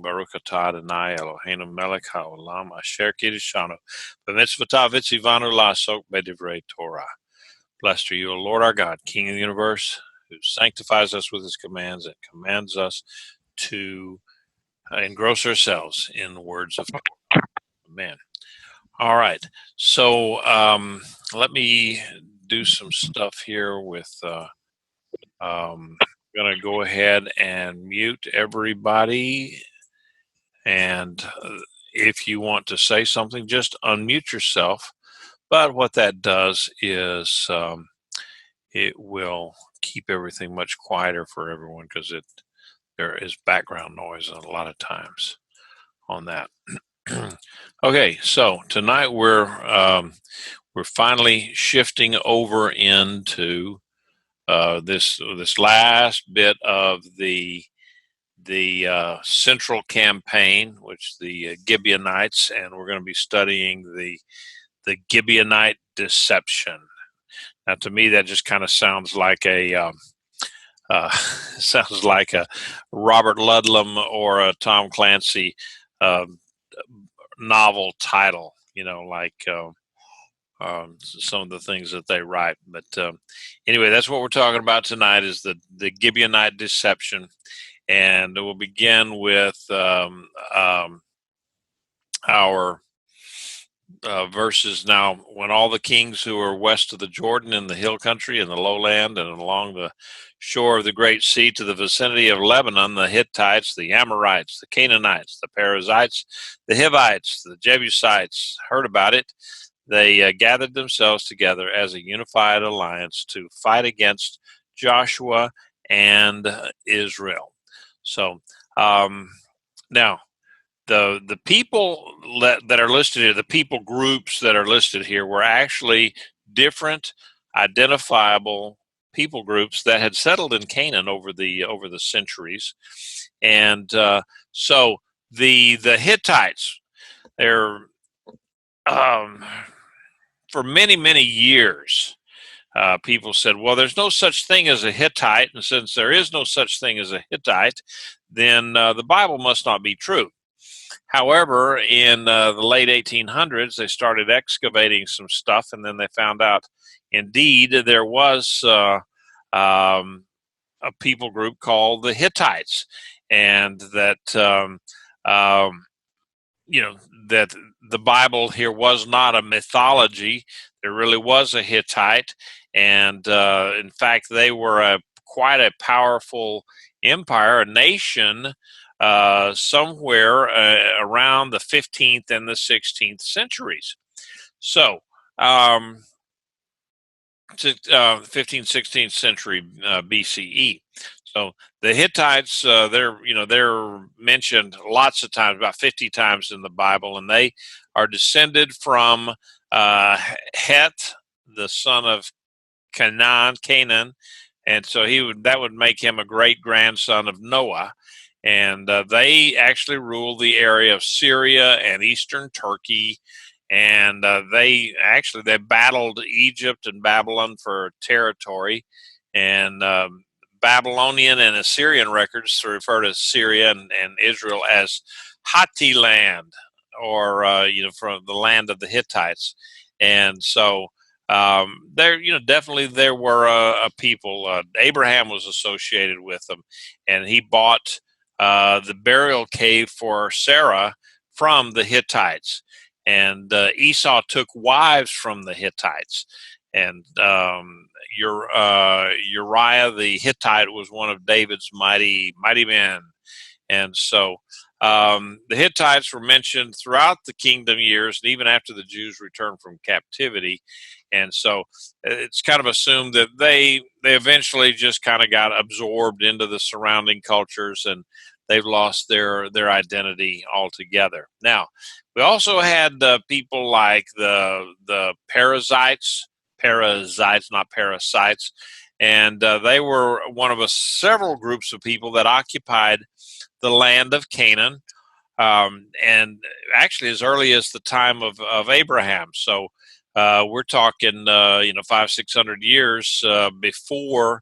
Baruch atah Adonai Eloheinu melech haolam asher kiddushanu b'mitzvotav v'tzivanu la'asok b'divrei Torah. Blessed are you, O Lord our God, King of the universe, who sanctifies us with his commands and commands us to engross ourselves in the words of Torah. Amen. All right. So let me do some stuff here with I'm going to go ahead and mute everybody. And if you want to say something, just unmute yourself. But what that does is it will keep everything much quieter for everyone because there is background noise a lot of times on that. Okay, so tonight we're finally shifting over into this last bit of the central campaign, which the Gibeonites, and we're going to be studying the Gibeonite deception. Now, to me, that just kind of sounds like a sounds like a Robert Ludlum or a Tom Clancy novel title. You know, like some of the things that they write. But anyway, that's what we're talking about tonight: is the Gibeonite deception. And we'll begin with our verses. Now, when all the kings who are west of the Jordan in the hill country and the lowland and along the shore of the great sea to the vicinity of Lebanon, the Hittites, the Amorites, the Canaanites, the Perizites, the Hivites, the Jebusites heard about it, they gathered themselves together as a unified alliance to fight against Joshua and Israel. So now the people that are listed here, the people groups that are listed here, were actually different identifiable people groups that had settled in Canaan over the centuries. And so the Hittites, they're for many years, people said, well, there's no such thing as a Hittite, and since there is no such thing as a Hittite, then the Bible must not be true. However, in the late 1800s, they started excavating some stuff, and then they found out, indeed, there was a people group called the Hittites, and that that the Bible here was not a mythology. There really was a Hittite, and in fact, they were quite a powerful empire, a nation, somewhere around the 15th and the 16th centuries. So, 15th, 16th century BCE. So the Hittites, they're mentioned lots of times, about 50 times in the Bible, and they are descended from Het, the son of Canaan, and so that would make him a great grandson of Noah. And they actually ruled the area of Syria and eastern Turkey, and they battled Egypt and Babylon for territory, and Babylonian and Assyrian records refer to Syria and Israel as Hatti land, or from the land of the Hittites. And so definitely there were a people. Abraham was associated with them, and he bought the burial cave for Sarah from the Hittites. And Esau took wives from the Hittites. And Uriah the Hittite was one of David's mighty men. And so the Hittites were mentioned throughout the kingdom years, and even after the Jews returned from captivity. And so it's kind of assumed that they eventually just kind of got absorbed into the surrounding cultures, and they've lost their identity altogether. Now, we also had people like the Perizites, not parasites, and they were one of several groups of people that occupied the land of Canaan, and actually as early as the time of Abraham. So we're talking 500-600 years before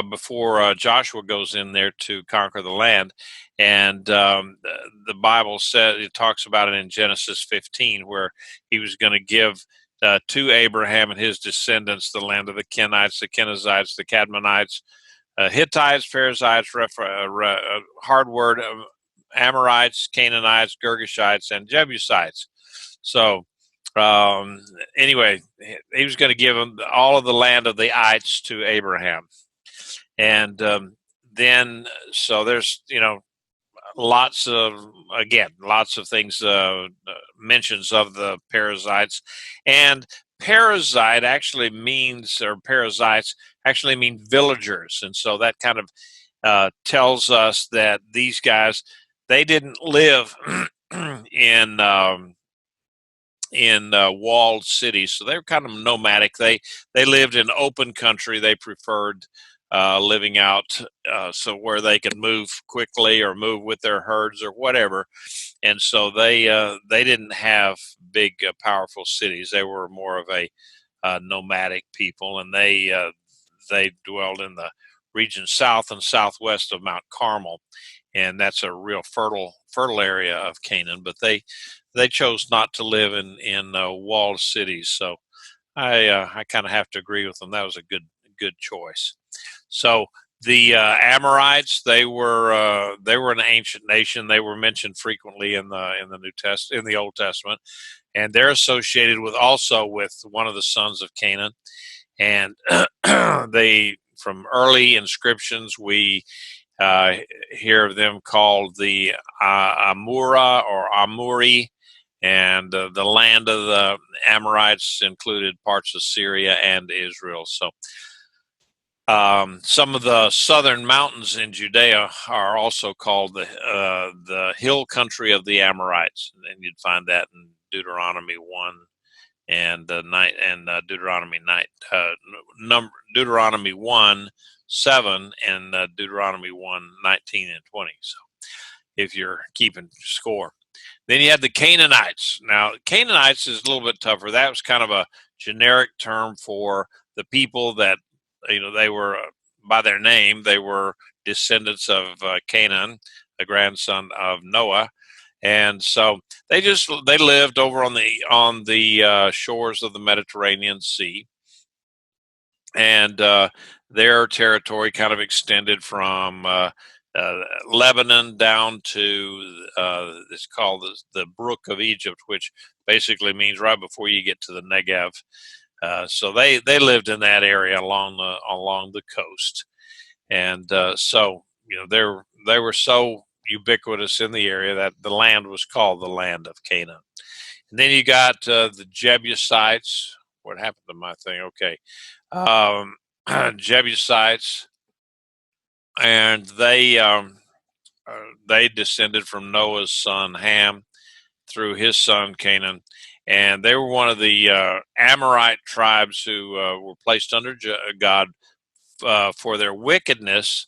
before Joshua goes in there to conquer the land. And the Bible says, it talks about it in Genesis 15, where he was going to give to Abraham and his descendants the land of the Kenites, the Kenizzites, the Cadmonites, Hittites, Perizites, hard word, Amorites, Canaanites, Girgashites, and Jebusites. So anyway, he was going to give them all of the land of the ites to Abraham. And then, so there's, lots of things, mentions of the Perizites. And Perizites actually mean villagers. And so that kind of tells us that these guys, they didn't live in walled cities, so they were kind of nomadic. They lived in open country. They preferred living out, so where they could move quickly or move with their herds or whatever. And so they didn't have big, powerful cities. They were more of a nomadic people, and they dwelled in the region south and southwest of Mount Carmel, and that's a real fertile area of Canaan. But they chose not to live in walled cities. So I kind of have to agree with them. That was a good choice. So the Amorites, they were an ancient nation. They were mentioned frequently in the Old Testament, and they're associated with one of the sons of Canaan. And from early inscriptions, we hear of them called the Amura or Amuri. And the land of the Amorites included parts of Syria and Israel. So some of the southern mountains in Judea are also called the hill country of the Amorites, and you'd find that in Deuteronomy 1 and Deuteronomy 1:7 and Deuteronomy 1:19 and 20. So if you're keeping score. Then you had the Canaanites. Now, Canaanites is a little bit tougher. That was kind of a generic term for the people that, they were, by their name, they were descendants of Canaan, the grandson of Noah. And so they lived over on the shores of the Mediterranean Sea. And their territory kind of extended from Lebanon down to it's called the Brook of Egypt, which basically means right before you get to the Negev. So they lived in that area along the coast, and so they were so ubiquitous in the area that the land was called the land of Canaan. And then you got the Jebusites. What happened to my thing? Okay. Jebusites, and they descended from Noah's son Ham through his son Canaan, and they were one of the Amorite tribes who were placed under God for their wickedness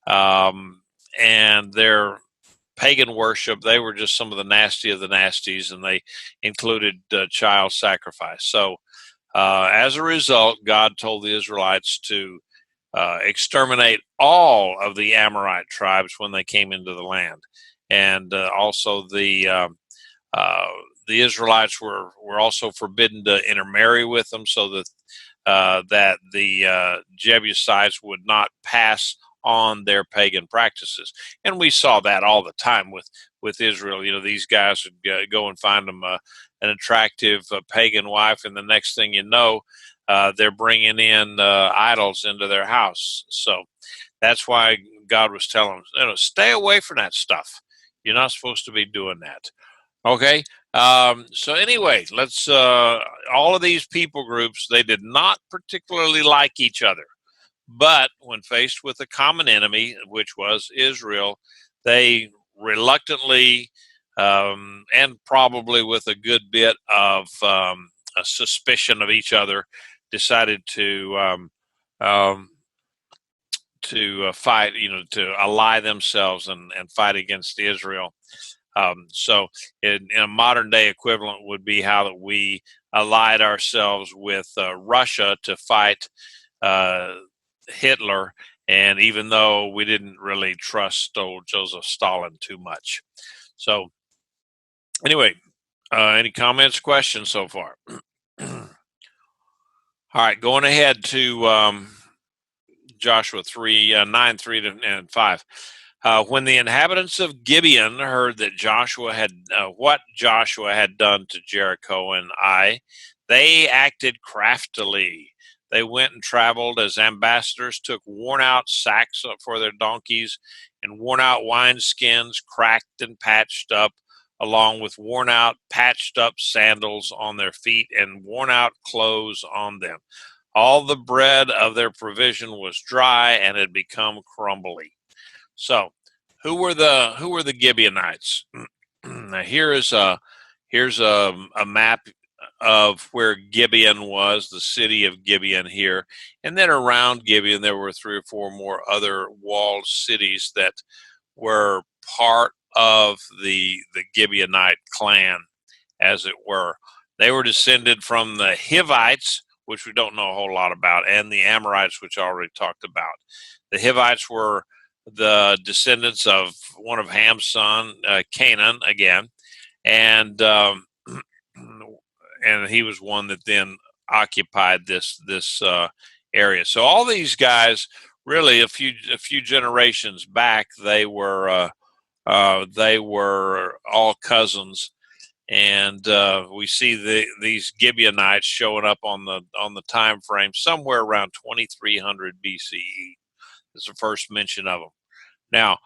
and their pagan worship. They were just some of the nasty of the nasties, and they included child sacrifice. So as a result, God told the Israelites to exterminate all of the Amorite tribes when they came into the land, and also the Israelites were also forbidden to intermarry with them, so that the Jebusites would not pass on their pagan practices. And we saw that all the time with Israel. These guys would go and find them an attractive pagan wife, and the next thing you know, they're bringing in idols into their house. So that's why God was telling them, stay away from that stuff. You're not supposed to be doing that. Okay. So anyway, let's, all of these people groups, they did not particularly like each other, but when faced with a common enemy, which was Israel, they reluctantly, and probably with a good bit of a suspicion of each other, decided to fight, to ally themselves and fight against Israel. So in a modern day equivalent would be how that we allied ourselves with Russia to fight Hitler, and even though we didn't really trust old Joseph Stalin too much. So anyway, any comments, questions so far? All right, going ahead to Joshua 3, 9, 3 and 5. When the inhabitants of Gibeon heard that Joshua had what Joshua had done to Jericho and Ai, they acted craftily. They went and traveled as ambassadors, took worn-out sacks for their donkeys and worn-out wineskins, cracked and patched up, along with worn-out, patched-up sandals on their feet and worn-out clothes on them. All the bread of their provision was dry and had become crumbly. So, who were the Gibeonites? Now here's a map of where Gibeon was, the city of Gibeon here, and then around Gibeon there were 3 or 4 more other walled cities that were part of the Gibeonite clan, as it were. They were descended from the Hivites, which we don't know a whole lot about, and the Amorites, which I already talked about. The Hivites were the descendants of one of Ham's son, Canaan, again, and and he was one that then occupied this area. So all these guys, really, a few generations back, they were all cousins. And we see these Gibeonites showing up on the time frame somewhere around 2300 BCE. That's the first mention of them. Now,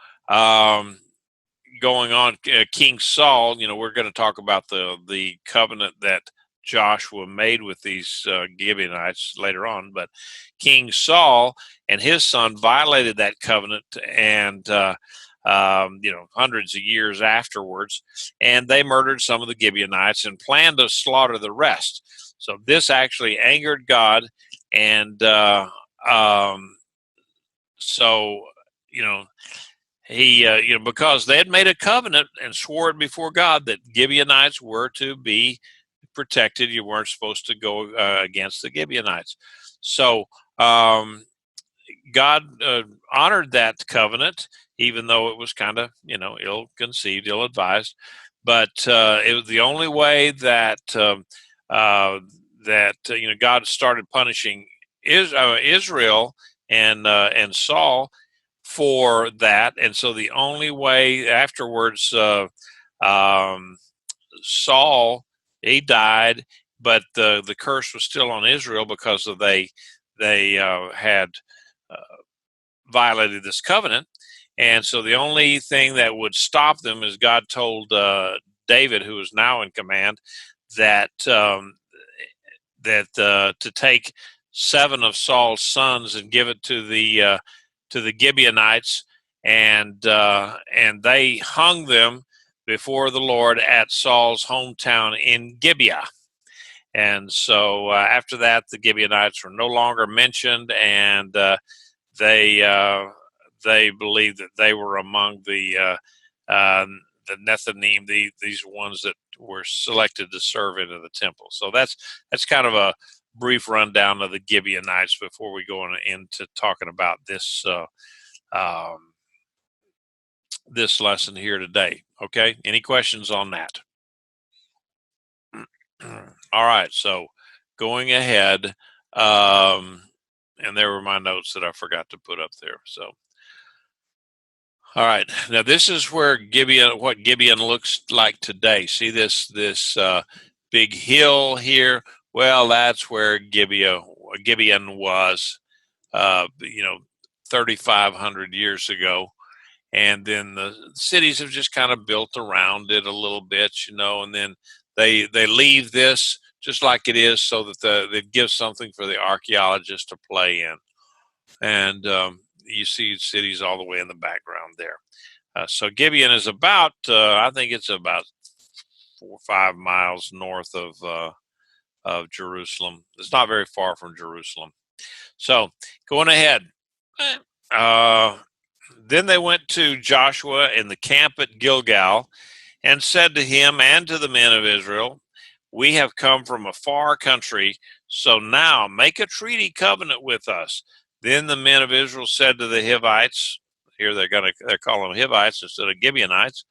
going on, King Saul. We're going to talk about the covenant that Joshua made with these Gibeonites later on. But King Saul and his son violated that covenant, and hundreds of years afterwards, and they murdered some of the Gibeonites and planned to slaughter the rest. So this actually angered God, and so he because they had made a covenant and swore it before God that Gibeonites were to be protected. You weren't supposed to go against the Gibeonites. So God honored that covenant, even though it was kind of ill-conceived, ill-advised. But it was the only way that God started punishing Israel and Saul for that. And so the only way afterwards, Saul, he died, but the curse was still on Israel because they had violated this covenant. And so the only thing that would stop them is God told David, who is now in command, that to take 7 of Saul's sons and give it to the Gibeonites, and they hung them before the Lord at Saul's hometown in Gibeah. And so after that, the Gibeonites were no longer mentioned, and they believed that they were among the Nethinim, these ones that were selected to serve into the temple. So that's kind of a brief rundown of the Gibeonites before we go into talking about this this lesson here today. Okay, any questions on that? All right, so going ahead, and there were my notes that I forgot to put up there. So, all right, now this is where what Gibeon looks like today. See this big hill here? Well, that's where Gibeon was, 3,500 years ago. And then the cities have just kind of built around it a little bit, and then they leave this just like it is so that they give something for the archaeologists to play in. And you see cities all the way in the background there. So Gibeon is about, I think it's about 4 or 5 miles north of Jerusalem. It's not very far from Jerusalem. So going ahead. Then they went to Joshua in the camp at Gilgal and said to him and to the men of Israel, "We have come from a far country, so now make a treaty covenant with us, Then the men of Israel said to the Hivites, here they're calling them Hivites instead of Gibeonites,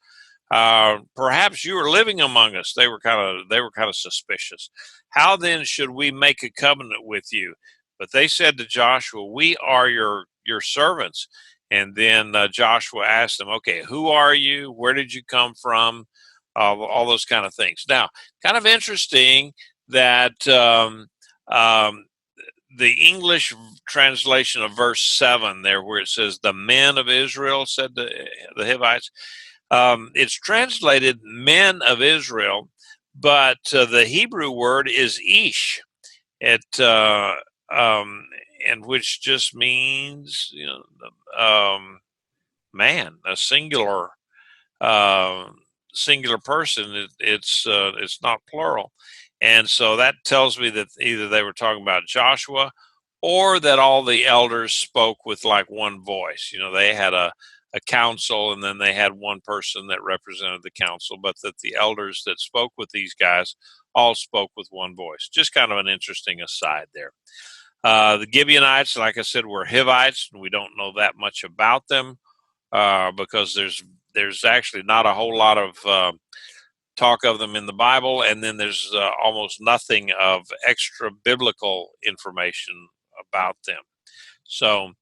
perhaps you are living among us. They were kind of suspicious. How then should we make a covenant with you? But they said to Joshua, we are your servants. And then Joshua asked them, okay, who are you? Where did you come from? All those kind of things. Now, kind of interesting that the English translation of verse 7 there, where it says, the men of Israel said to the Hivites, it's translated men of Israel, but the Hebrew word is ish. And which just means, man, a uh, singular person. It's not plural, and so that tells me that either they were talking about Joshua, or that all the elders spoke with like one voice. They had a council, and then they had one person that represented the council, but that the elders that spoke with these guys all spoke with one voice. Just kind of an interesting aside there. The Gibeonites, like I said, were Hivites, and we don't know that much about them because there's actually not a whole lot of talk of them in the Bible, and then there's almost nothing of extra biblical information about them. So,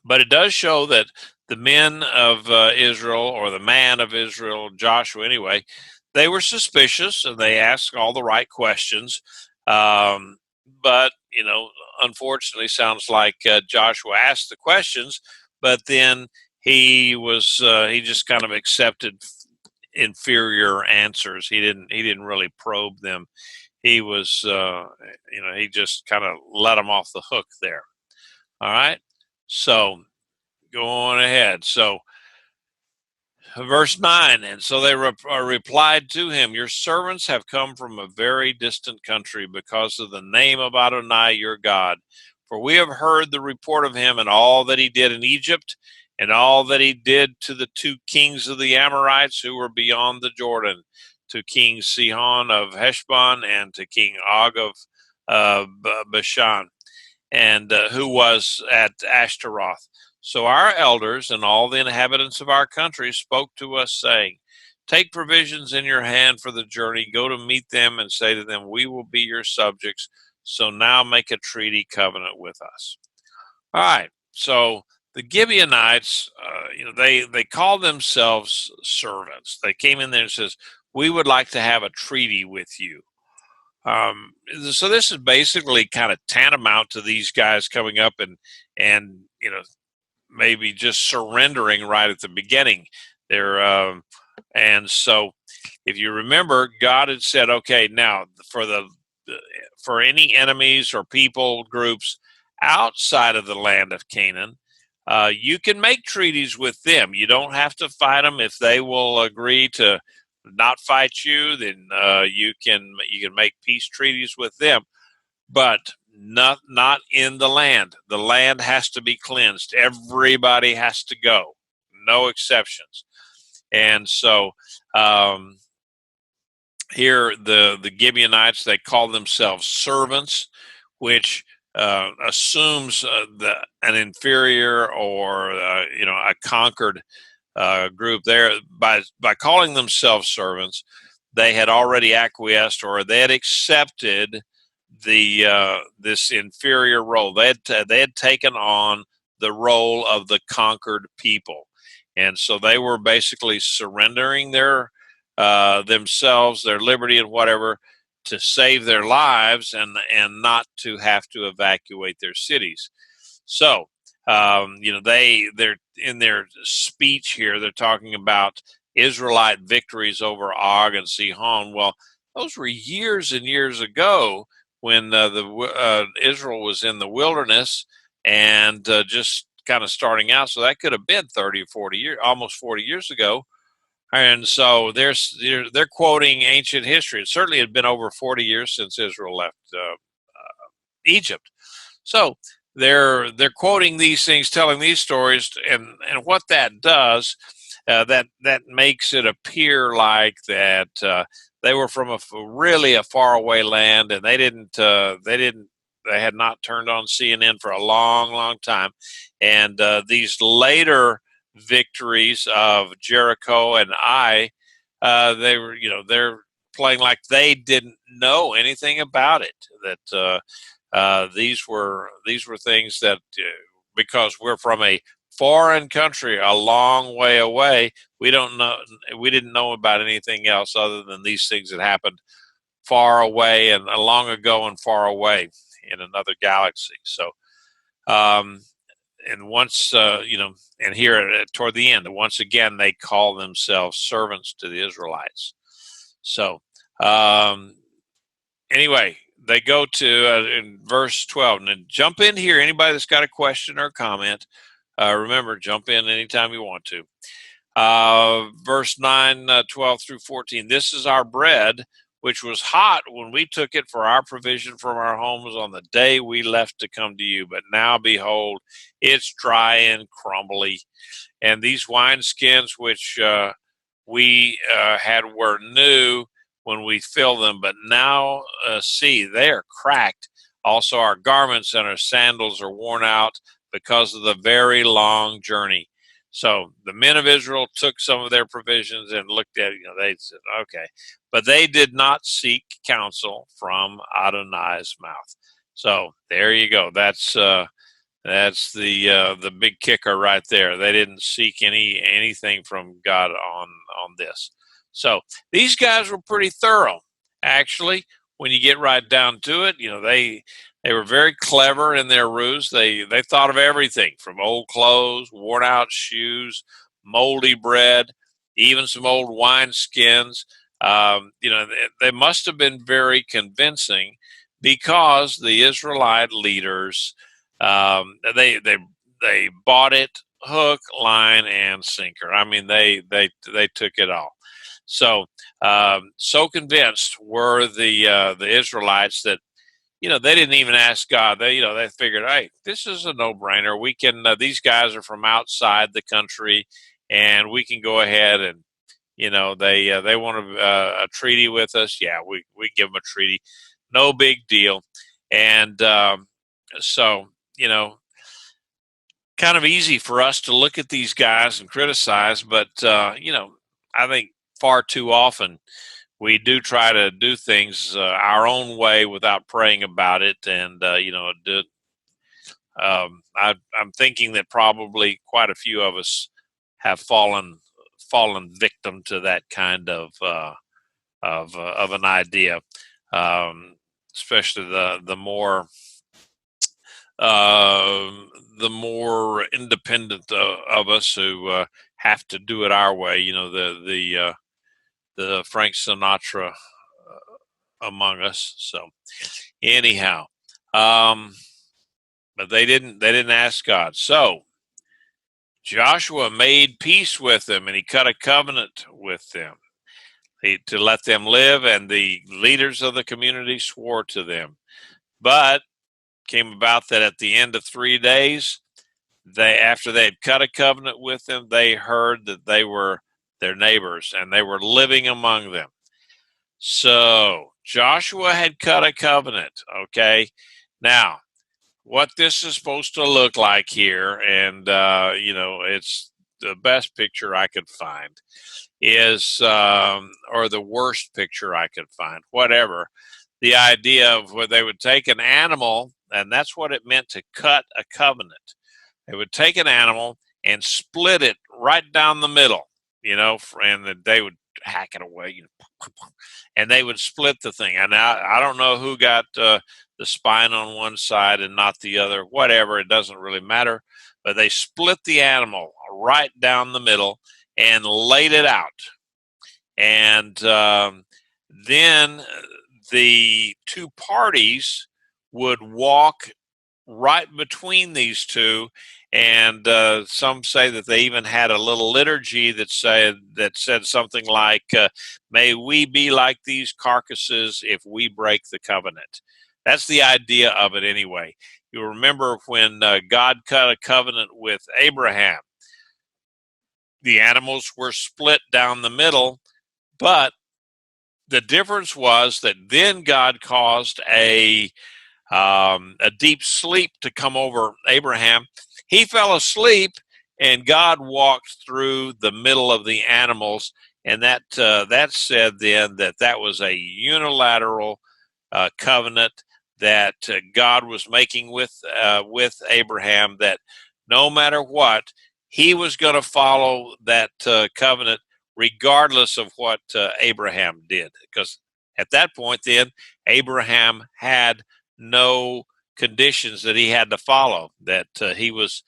but it does show that the men of Israel, or the man of Israel, Joshua anyway, they were suspicious and they asked all the right questions. But, unfortunately, sounds like Joshua asked the questions, but then he just kind of accepted inferior answers. He didn't really probe them. He was, he just kind of let them off the hook there. All right. So going ahead. So verse 9, and so they replied to him, your servants have come from a very distant country because of the name of Adonai your God. For we have heard the report of him and all that he did in Egypt, and all that he did to the two kings of the Amorites who were beyond the Jordan, to King Sihon of Heshbon and to King Og of Bashan, and who was at Ashtaroth. So our elders and all the inhabitants of our country spoke to us, saying, take provisions in your hand for the journey, go to meet them and say to them, we will be your subjects. So now make a treaty covenant with us. All right. So the Gibeonites, they call themselves servants. They came in there and says, we would like to have a treaty with you. So this is basically kind of tantamount to these guys coming up and maybe just surrendering right at the beginning. And so if you remember, God had said, okay, now for any enemies or people groups outside of the land of Canaan, you can make treaties with them. You don't have to fight them. If they will agree to not fight you, then you can make peace treaties with them, but not in the land. The land has to be cleansed. Everybody has to go, no exceptions. And so here the Gibeonites, they call themselves servants, which assumes an inferior or a conquered group there. By calling themselves servants, they had already acquiesced, or they had accepted this inferior role. They had taken on the role of the conquered people, and so they were basically surrendering their themselves, their liberty, and whatever, to save their lives and not to have to evacuate their cities. So they're in their speech here, they're talking about Israelite victories over Og and Sihon. Well, those were years and years ago when Israel was in the wilderness and just kind of starting out. So that could have been 30 or 40 years, almost 40 years ago. And so they're quoting ancient history. It certainly had been over 40 years since Israel left Egypt. So they're quoting these things, telling these stories, and what that does, that makes it appear like that they were from really a faraway land, and they didn't they had not turned on CNN for a long, long time. And these later victories of Jericho and they were, they're playing like they didn't know anything about it. That these were things that because we're from a foreign country a long way away, we didn't know about anything else other than these things that happened far away and long ago and far away in another galaxy. So and once and here toward the end, once again they call themselves servants to the Israelites. So anyway, they go to in verse 12, and jump in here. Anybody that's got a question or comment, remember, jump in anytime you want to. Verse 9, 12 through 14. This is our bread, which was hot when we took it for our provision from our homes on the day we left to come to you. But now, behold, it's dry and crumbly. And these wineskins which we had were new when we filled them, but now see, they are cracked. Also, our garments and our sandals are worn out because of the very long journey. So the men of Israel took some of their provisions and looked at it. They said, okay. But they did not seek counsel from Adonai's mouth. So there you go. That's the big kicker right there. They didn't seek anything from God on this. So these guys were pretty thorough, actually. When you get right down to it, they were very clever in their ruse. They thought of everything from old clothes, worn out shoes, moldy bread, even some old wine skins. They must have been very convincing because the Israelite leaders they bought it hook, line, and sinker. I mean, they took it all. So so convinced were the Israelites that they didn't even ask God. They figured, hey, this is a no-brainer. We can these guys are from outside the country, and we can go ahead and they want a treaty with us. Yeah, we give them a treaty, no big deal. And so kind of easy for us to look at these guys and criticize, but I think far too often we do try to do things our own way without praying about it, and I'm thinking that probably quite a few of us have fallen victim to that kind of an idea, especially the more independent of us who have to do it our way. The Frank Sinatra among us. So anyhow, but they didn't ask God. So Joshua made peace with them, and he cut a covenant with them to let them live, and the leaders of the community swore to them. But came about that at the end of 3 days, after they had cut a covenant with them, they heard that they were their neighbors and they were living among them. So Joshua had cut a covenant. Okay. Now, what this is supposed to look like here, and it's the best picture I could find, is or the worst picture I could find, whatever. The idea of where they would take an animal, and that's what it meant to cut a covenant. They would take an animal and split it right down the middle, and they would hack it away, and they would split the thing. And I don't know who got the spine on one side and not the other, whatever, it doesn't really matter. But they split the animal right down the middle and laid it out. And then the two parties would walk right between these two, and some say that they even had a little liturgy that said something like, "May we be like these carcasses if we break the covenant." That's the idea of it, anyway. You remember when God cut a covenant with Abraham, the animals were split down the middle, but the difference was that then God caused a a deep sleep to come over Abraham. He fell asleep, and God walked through the middle of the animals, and that said then that was a unilateral covenant that God was making with Abraham. That no matter what, he was going to follow that covenant, regardless of what Abraham did, because at that point, then Abraham had no conditions that he had to follow. That it was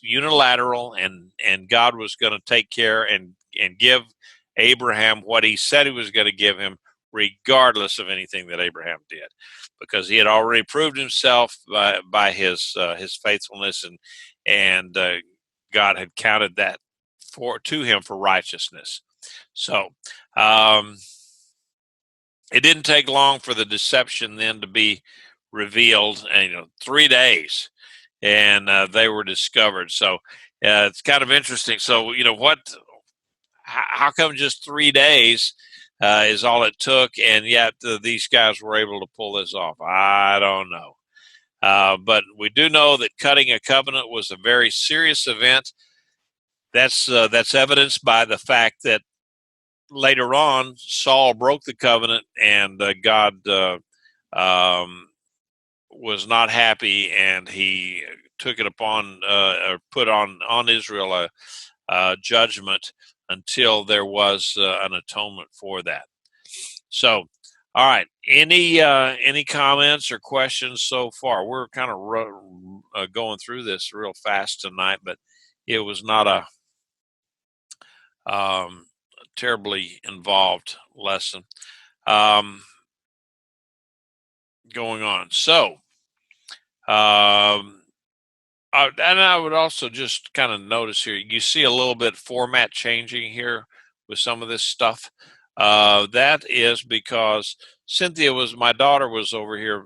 unilateral, and God was going to take care and give Abraham what he said he was going to give him, regardless of anything that Abraham did, because he had already proved himself by his faithfulness, and God had counted that to him for righteousness. So it didn't take long for the deception then to be revealed. And 3 days, and they were discovered. So it's kind of interesting. So how come just 3 days is all it took, and yet these guys were able to pull this off? I don't know. But we do know that cutting a covenant was a very serious event. That's evidenced by the fact that later on Saul broke the covenant, and God was not happy, and he took it upon or put on Israel a judgment until there was an atonement for that. So, all right. Any comments or questions so far? We're kind of going through this real fast tonight, but it was not a terribly involved lesson going on. So, and I would also just kind of notice here, you see a little bit format changing here with some of this stuff. That is because my daughter was over here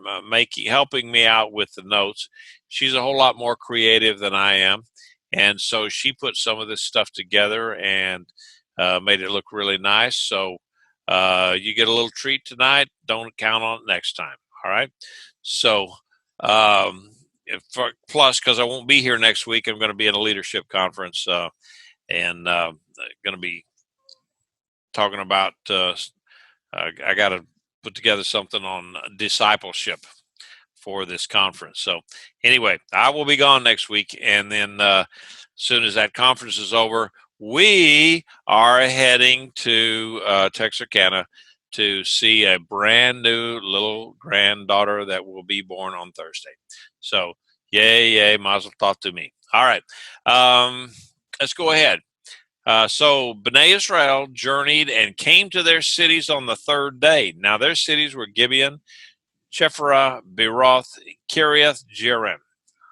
helping me out with the notes. She's a whole lot more creative than I am. And so she put some of this stuff together and made it look really nice. So you get a little treat tonight. Don't count on it next time. All right. So, plus, because I won't be here next week, I'm going to be at a leadership conference and going to be talking about, I got to put together something on discipleship for this conference. So anyway, I will be gone next week. And then as soon as that conference is over, we are heading to Texarkana to see a brand new little granddaughter that will be born on Thursday. So yay, mazel tov to me. All right. Let's go ahead. So Bnei Israel journeyed and came to their cities on the third day. Now their cities were Gibeon, Chephirah, Beeroth, Kiriath Jearim.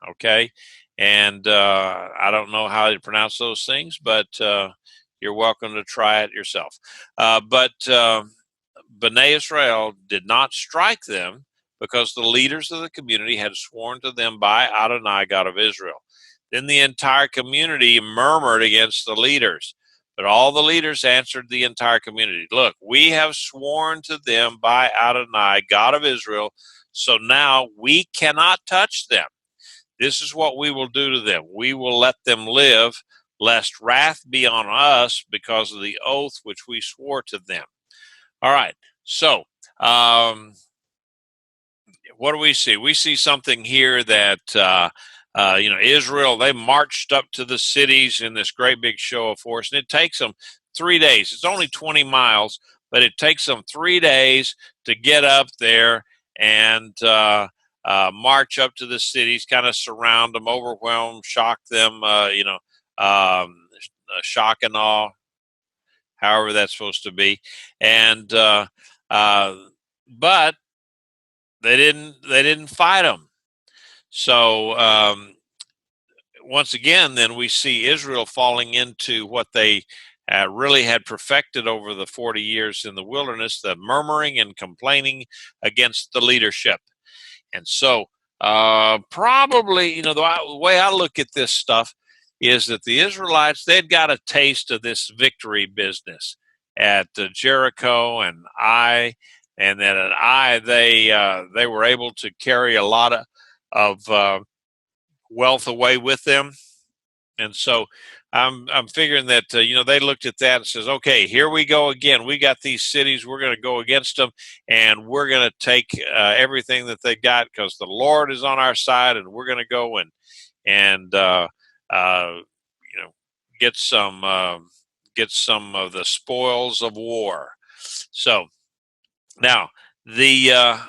Okay. And I don't know how to pronounce those things, but you're welcome to try it yourself. But Bnei Israel did not strike them because the leaders of the community had sworn to them by Adonai, God of Israel. Then the entire community murmured against the leaders. But all the leaders answered the entire community, look, we have sworn to them by Adonai, God of Israel, so now we cannot touch them. This is what we will do to them. We will let them live, lest wrath be on us because of the oath which we swore to them. All right. So, what do we see? We see something here that, Israel, they marched up to the cities in this great big show of force, and it takes them 3 days. It's only 20 miles, but it takes them 3 days to get up there and march up to the cities, kind of surround them, overwhelm them, shock them, shock and awe, however that's supposed to be. And but they didn't fight them. So once again, then we see Israel falling into what they really had perfected over the 40 years in the wilderness, the murmuring and complaining against the leadership. And so probably, the way I look at this stuff is that the Israelites, they'd got a taste of this victory business at Jericho and Ai. and then at Ai they were able to carry a lot of wealth away with them. And so I'm figuring that they looked at that and says, okay, here we go again. We got these cities. We're going to go against them, and we're going to take everything that they got because the Lord is on our side, and we're going to go and get some of the spoils of war. So now the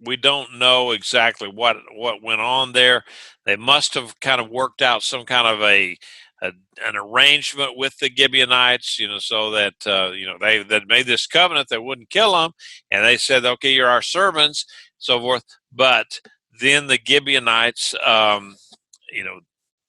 we don't know exactly what went on there. They must have kind of worked out some kind of an arrangement with the Gibeonites, so that they made this covenant they wouldn't kill them, and they said, okay, you're our servants, so forth. But then the Gibeonites,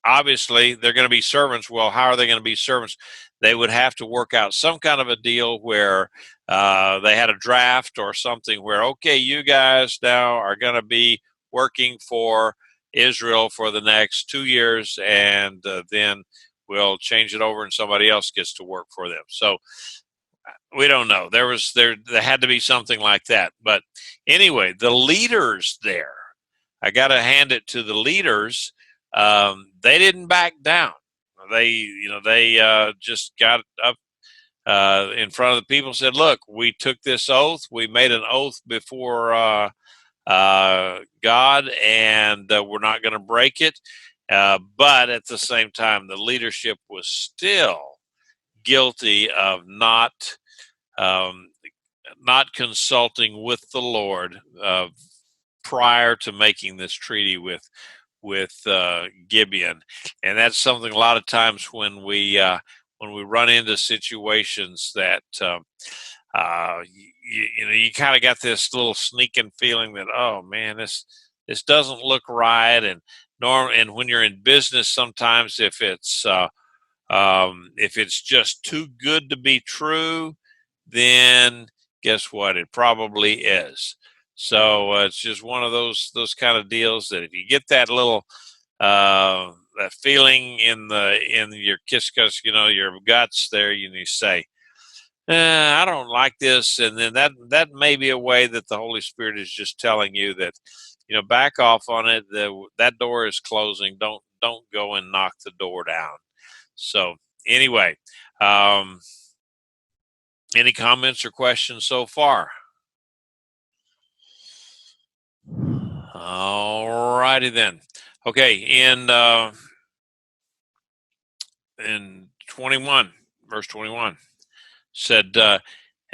obviously they're going to be servants. Well, how are they going to be servants? They would have to work out some kind of a deal where they had a draft or something where, okay, you guys now are going to be working for Israel for the next 2 years, and then we'll change it over and somebody else gets to work for them. So we don't know. There had to be something like that. But anyway, the leaders there, I got to hand it to the leaders. They didn't back down. They just got up in front of the people and said, look, we took this oath. We made an oath before God, and we're not going to break it. But at the same time, the leadership was still guilty of not consulting with the Lord prior to making this treaty with Gibeon. And that's something a lot of times when we run into situations that you kind of got this little sneaking feeling that, oh man, this doesn't look right. And when you're in business, sometimes if it's just too good to be true, then guess what? It probably is. So it's just one of those kind of deals that if you get that little that feeling in your kiskus, your guts there, you say, I don't like this, and then that may be a way that the Holy Spirit is just telling you that, back off on it. That door is closing. Don't go and knock the door down. So anyway, any comments or questions so far? All righty then. Okay, in 21, verse 21, said,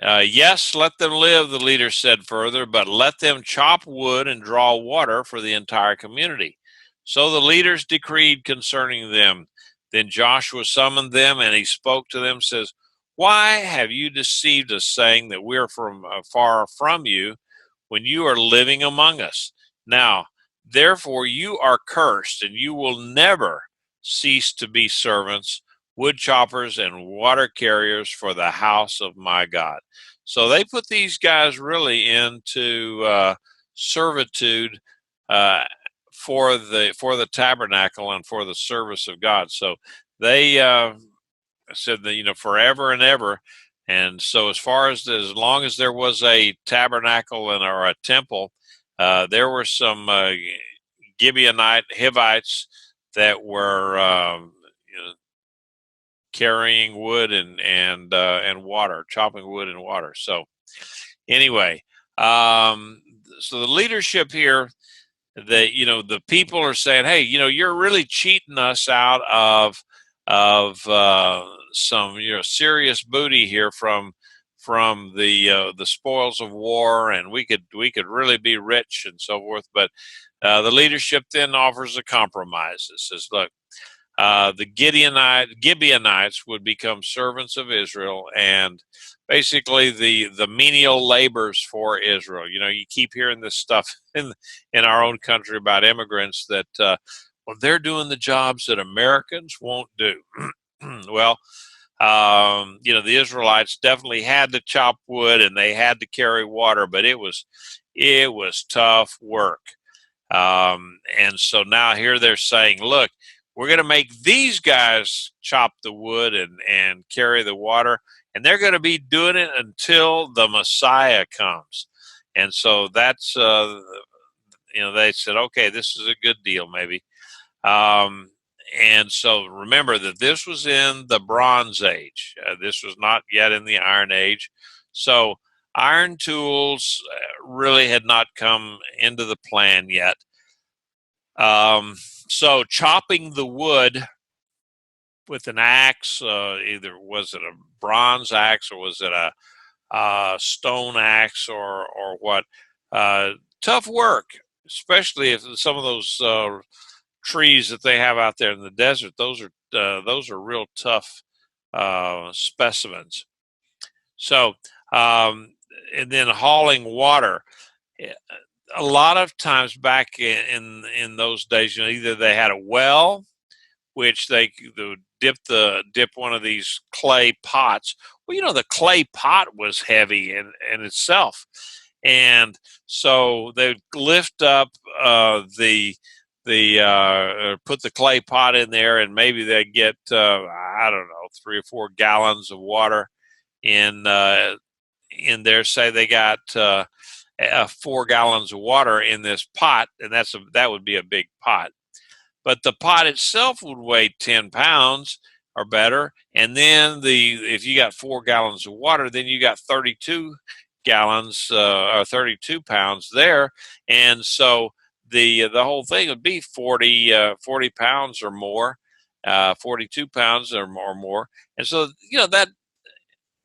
yes, let them live, the leader said further, but let them chop wood and draw water for the entire community. So the leaders decreed concerning them. Then Joshua summoned them, and he spoke to them, says, why have you deceived us, saying that we are from far from you, when you are living among us? Now, therefore, you are cursed, and you will never cease to be servants, wood choppers, and water carriers for the house of my God. So they put these guys really into servitude for the tabernacle and for the service of God. So they said that forever and ever. And so as long as there was a tabernacle or a temple, there were some Gibeonite Hivites that were carrying wood and water, chopping wood and water. So anyway, so the leadership here, the people are saying, hey, you're really cheating us out of some serious booty here from the spoils of war, and we could really be rich and so forth. But the leadership then offers a compromise. It says, look, the Gibeonites would become servants of Israel, and basically the menial labors for Israel. You keep hearing this stuff in our own country about immigrants that they're doing the jobs that Americans won't do. Well, the Israelites definitely had to chop wood and they had to carry water, but it was tough work. And so now here they're saying, look, we're going to make these guys chop the wood and carry the water, and they're going to be doing it until the Messiah comes. And so that's, they said, okay, this is a good deal, maybe. And so remember that this was in the Bronze Age. This was not yet in the Iron Age. So iron tools really had not come into the plan yet. So chopping the wood with an axe, either was it a bronze axe or was it a stone axe or what? Tough work, especially if some of those trees that they have out there in the desert. Those are real tough specimens. So, and then hauling water. A lot of times back in those days, either they had a well, which they would dip one of these clay pots. Well, the clay pot was heavy in itself, and so they'd lift up put the clay pot in there, and maybe they'd get I don't know, 3 or 4 gallons of water in there. Say they got 4 gallons of water in this pot, and that would be a big pot. But the pot itself would weigh 10 pounds or better, and then if you got 4 gallons of water, then you got 32 gallons or 32 pounds there, and so the whole thing would be 40 pounds or more, 42 pounds or more, and so that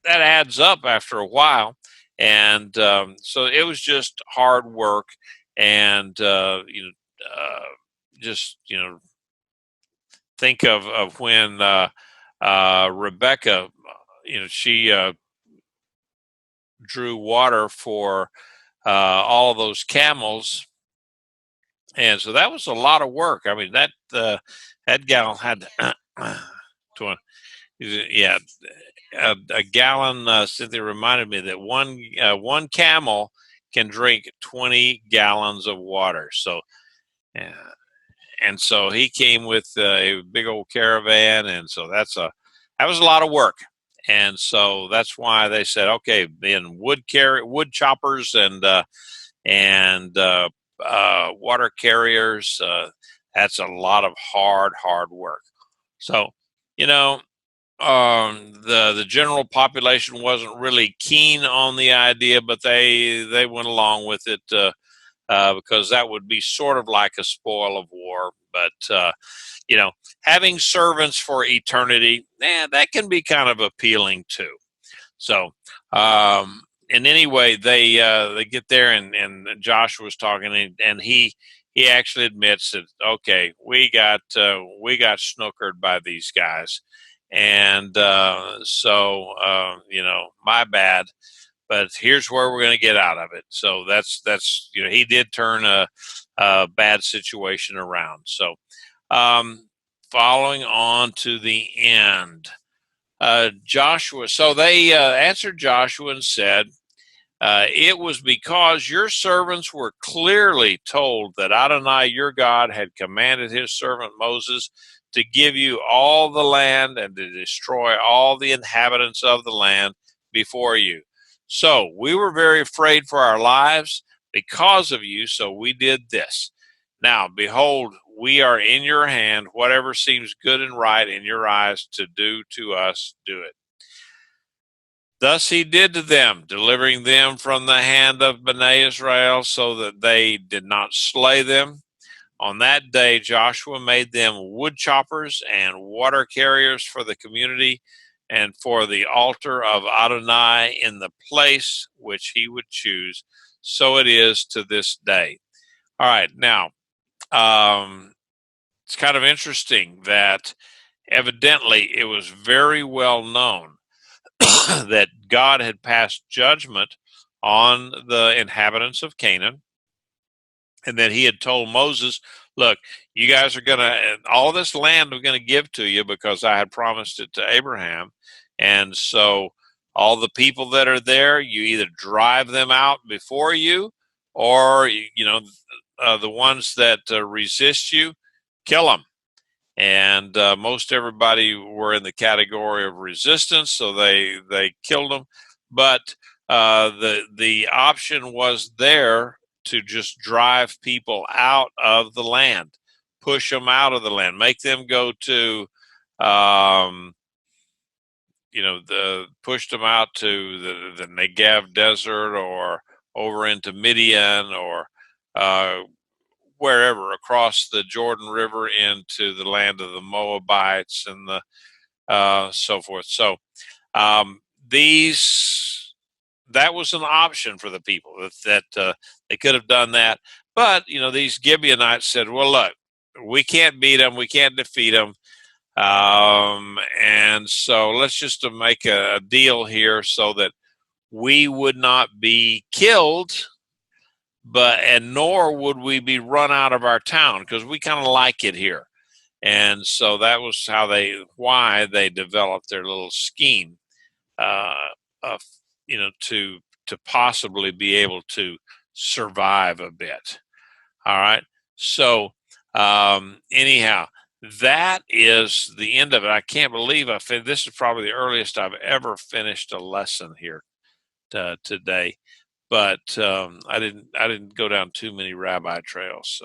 adds up after a while, and so it was just hard work, and just think of when Rebecca, she drew water for all of those camels, and so that was a lot of work. I mean, that gal had 20, a gallon. Cynthia reminded me that one camel can drink 20 gallons of water. So, and so he came with a big old caravan, and so that was a lot of work. And so that's why they said, okay, being wood choppers and water carriers, that's a lot of hard work. So, the general population wasn't really keen on the idea, but they went along with it because that would be sort of like a spoil of war. But having servants for eternity, that can be kind of appealing too. So, and anyway, they get there, and Joshua was talking, and he actually admits that, okay, we got snookered by these guys, and so my bad, but here's where we're going to get out of it. So that's he did turn a bad situation around. So following on to the end, Joshua. So they answered Joshua and said, it was because your servants were clearly told that Adonai your God had commanded his servant Moses to give you all the land and to destroy all the inhabitants of the land before you. So we were very afraid for our lives because of you, so we did this. Now, behold, we are in your hand. Whatever seems good and right in your eyes to do to us, do it. Thus he did to them, delivering them from the hand of Bnei Israel, so that they did not slay them. On that day, Joshua made them wood choppers and water carriers for the community and for the altar of Adonai in the place which he would choose. So it is to this day. All right, now, it's kind of interesting that evidently it was very well known that God had passed judgment on the inhabitants of Canaan, and that he had told Moses, look, you guys are going to, all this land I'm going to give to you because I had promised it to Abraham. And so all the people that are there, you either drive them out before you, or, the ones that resist you, kill them. and most everybody were in the category of resistance, so they killed them. But the option was there to just drive people out of the land, push them out of the land, make them go to um, pushed them out to the Negev desert, or over into Midian, or uh, wherever across the Jordan River into the land of the Moabites and the so forth. So these that was an option for the people that they could have done that, but these Gibeonites said, "Well, look, we can't beat them, we can't defeat them." And so let's just make a deal here so that we would not be killed, and nor would we be run out of our town, because we kind of like it here. And so that was why they developed their little scheme, of, to possibly be able to survive a bit. All right. So, anyhow, that is the end of it. I can't believe this is probably the earliest I've ever finished a lesson here today, but I didn't go down too many rabbi trails. So.